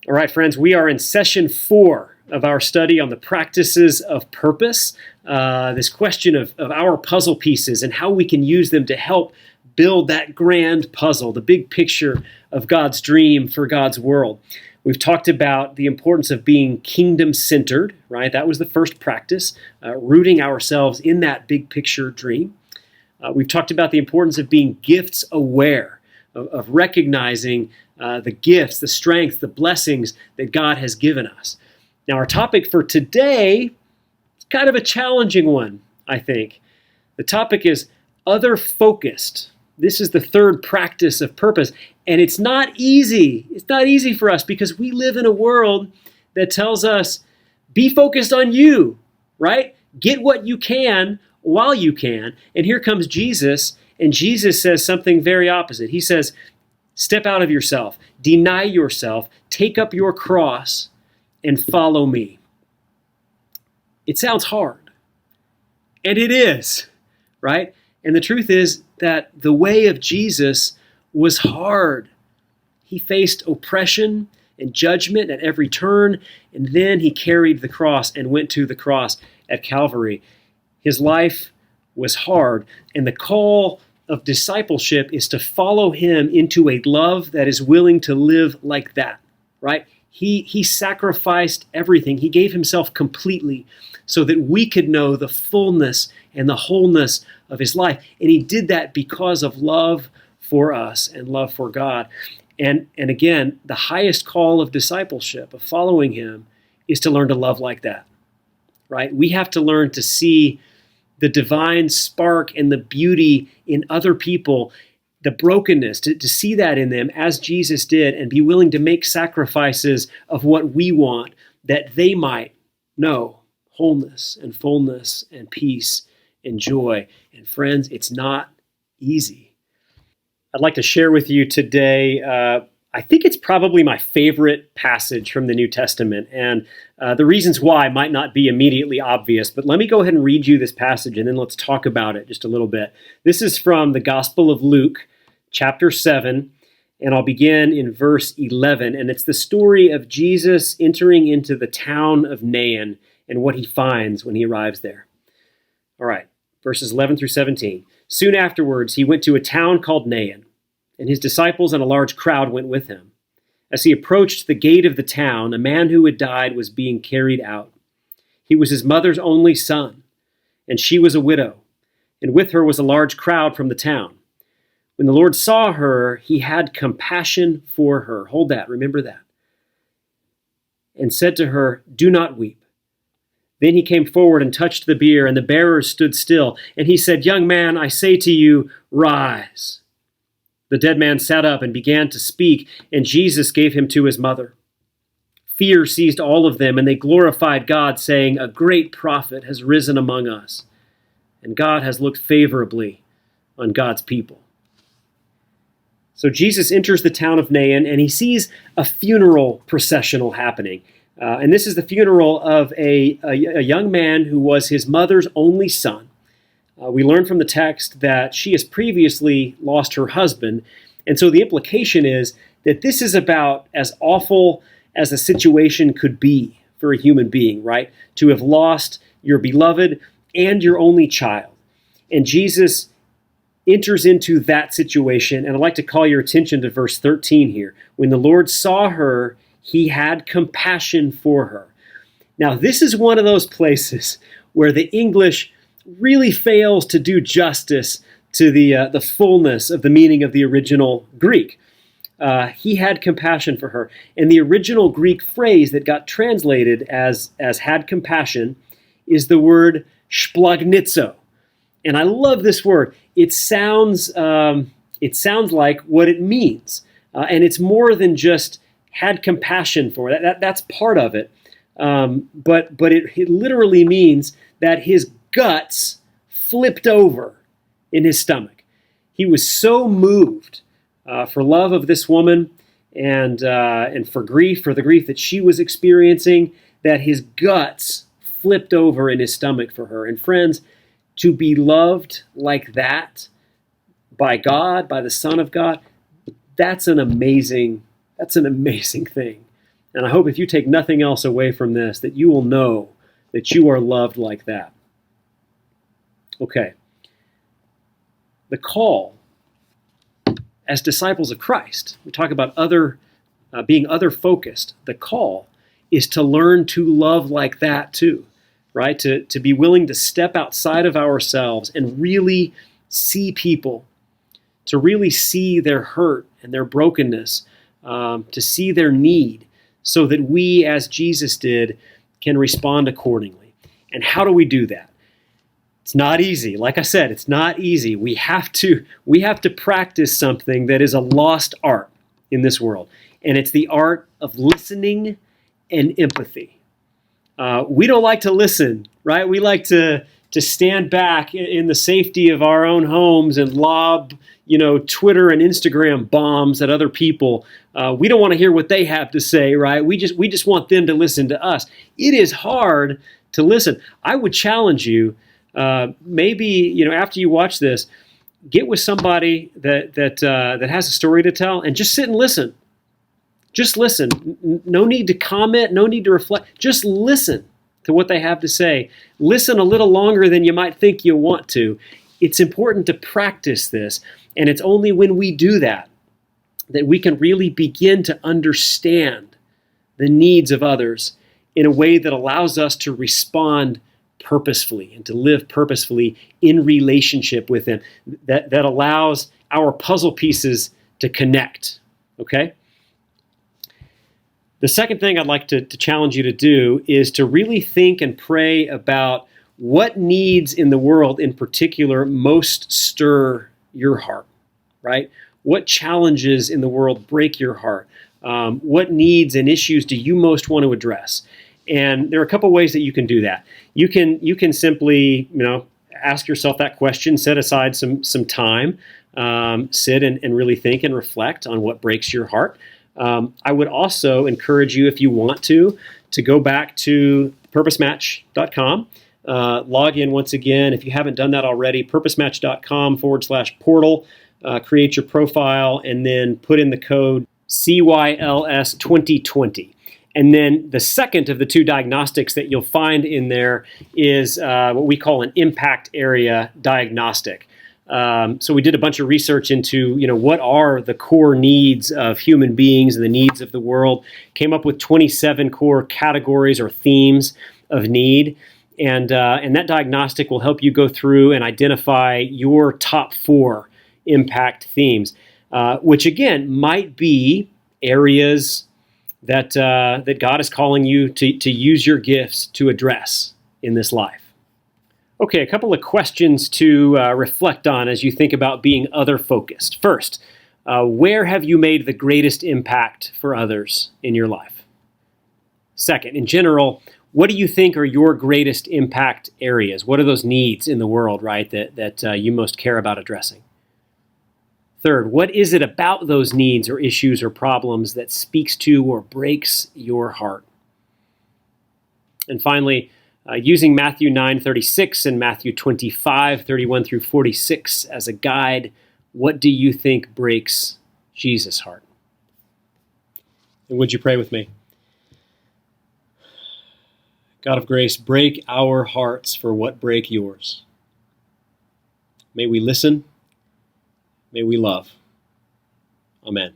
All right, friends, we are in session 4 of our study on the practices of purpose, this question of our puzzle pieces and how we can use them to help build that grand puzzle, the big picture of God's dream for God's world. We've talked about the importance of being kingdom-centered, right? That was the first practice, rooting ourselves in that big picture dream. We've talked about the importance of being gifts aware, of recognizing the gifts, the strength, the blessings that God has given us. Now, our topic for today is kind of a challenging one, I think. The topic is other-focused. This is the third practice of purpose, and it's not easy. It's not easy for us because we live in a world that tells us, be focused on you, right? Get what you can while you can. And here comes Jesus, and Jesus says something very opposite. He says, step out of yourself, deny yourself, take up your cross, and follow me. It sounds hard, and it is, right? And the truth is that the way of Jesus was hard. He faced oppression and judgment at every turn, and then he carried the cross and went to the cross at Calvary. His life was hard, and the call of discipleship is to follow him into a love that is willing to live like that, right? He sacrificed everything. He gave himself completely so that we could know the fullness and the wholeness of his life. And he did that because of love for us and love for God. And again, the highest call of discipleship, of following him, is to learn to love like that, right? We have to learn to see the divine spark and the beauty in other people, the brokenness, to see that in them as Jesus did, and be willing to make sacrifices of what we want that they might know wholeness and fullness and peace and joy. And friends, it's not easy. I'd like to share with you today, I think it's probably my favorite passage from the New Testament, and the reasons why might not be immediately obvious, but let me go ahead and read you this passage, and then let's talk about it just a little bit. This is from the Gospel of Luke, chapter 7, and I'll begin in verse 11, and it's the story of Jesus entering into the town of Nain and what he finds when he arrives there. All right, verses 11 through 17. Soon afterwards, he went to a town called Nain, and his disciples and a large crowd went with him. As he approached the gate of the town, a man who had died was being carried out. He was his mother's only son, and she was a widow, and with her was a large crowd from the town. When the Lord saw her, he had compassion for her. Hold that, remember that. And said to her, "Do not weep." Then he came forward and touched the bier, and the bearers stood still. And he said, "Young man, I say to you, rise." The dead man sat up and began to speak, and Jesus gave him to his mother. Fear seized all of them, and they glorified God, saying, "A great prophet has risen among us, and God has looked favorably on God's people." So Jesus enters the town of Nain, and he sees a funeral processional happening. And this is the funeral of a young man who was his mother's only son. We learn from the text that she has previously lost her husband, and so the implication is that this is about as awful as a situation could be for a human being, right? To have lost your beloved and your only child. And Jesus enters into that situation, and I'd like to call your attention to verse 13 here. When the Lord saw her, he had compassion for her. Now, this is one of those places where the English really fails to do justice to the fullness of the meaning of the original Greek. He had compassion for her. And the original Greek phrase that got translated as had compassion is the word splagnizo. And I love this word. It sounds like what it means. And it's more than just had compassion for it. That's part of it. But it literally means that his guts flipped over in his stomach. He was so moved for love of this woman and for the grief that she was experiencing, that his guts flipped over in his stomach for her. And friends, to be loved like that by God, by the Son of God, that's an amazing thing. And I hope if you take nothing else away from this, that you will know that you are loved like that. Okay. The call as disciples of Christ, we talk about being other-focused. The call is to learn to love like that too, right? To be willing to step outside of ourselves and really see people, to really see their hurt and their brokenness, to see their need, so that we, as Jesus did, can respond accordingly. And how do we do that? It's not easy. Like I said, it's not easy. We have to practice something that is a lost art in this world, and it's the art of listening and empathy. We don't like to listen, right? We like to stand back in the safety of our own homes and lob, Twitter and Instagram bombs at other people. We don't want to hear what they have to say, right? We just want them to listen to us. It is hard to listen. I would challenge you, maybe, after you watch this, get with somebody that has a story to tell and just sit and listen. Just listen. No need to comment, no need to reflect. Just listen to what they have to say. Listen a little longer than you might think you want to. It's important to practice this, and it's only when we do that we can really begin to understand the needs of others in a way that allows us to respond purposefully and to live purposefully in relationship with them, that allows our puzzle pieces to connect, okay? The second thing I'd like to challenge you to do is to really think and pray about what needs in the world in particular most stir your heart, right? What challenges in the world break your heart? What needs and issues do you most want to address? And there are a couple ways that you can do that. You can simply, ask yourself that question, set aside some time, sit and really think and reflect on what breaks your heart. I would also encourage you, if you want to go back to purposematch.com, log in once again. If you haven't done that already, purposematch.com/portal, create your profile, and then put in the code CYLS 2020. And then the second of the two diagnostics that you'll find in there is what we call an impact area diagnostic. So we did a bunch of research into, what are the core needs of human beings and the needs of the world, came up with 27 core categories or themes of need. And that diagnostic will help you go through and identify your top 4 impact themes, which again might be areas that God is calling you to use your gifts to address in this life. Okay, a couple of questions to reflect on as you think about being other-focused. First, where have you made the greatest impact for others in your life? Second, in general, what do you think are your greatest impact areas? What are those needs in the world, right, that you most care about addressing? Third, what is it about those needs or issues or problems that speaks to or breaks your heart? And finally, using Matthew 9:36 and Matthew 25:31 through 46 as a guide, what do you think breaks Jesus' heart? And would you pray with me? God of grace, break our hearts for what break yours. May we listen. May we love. Amen.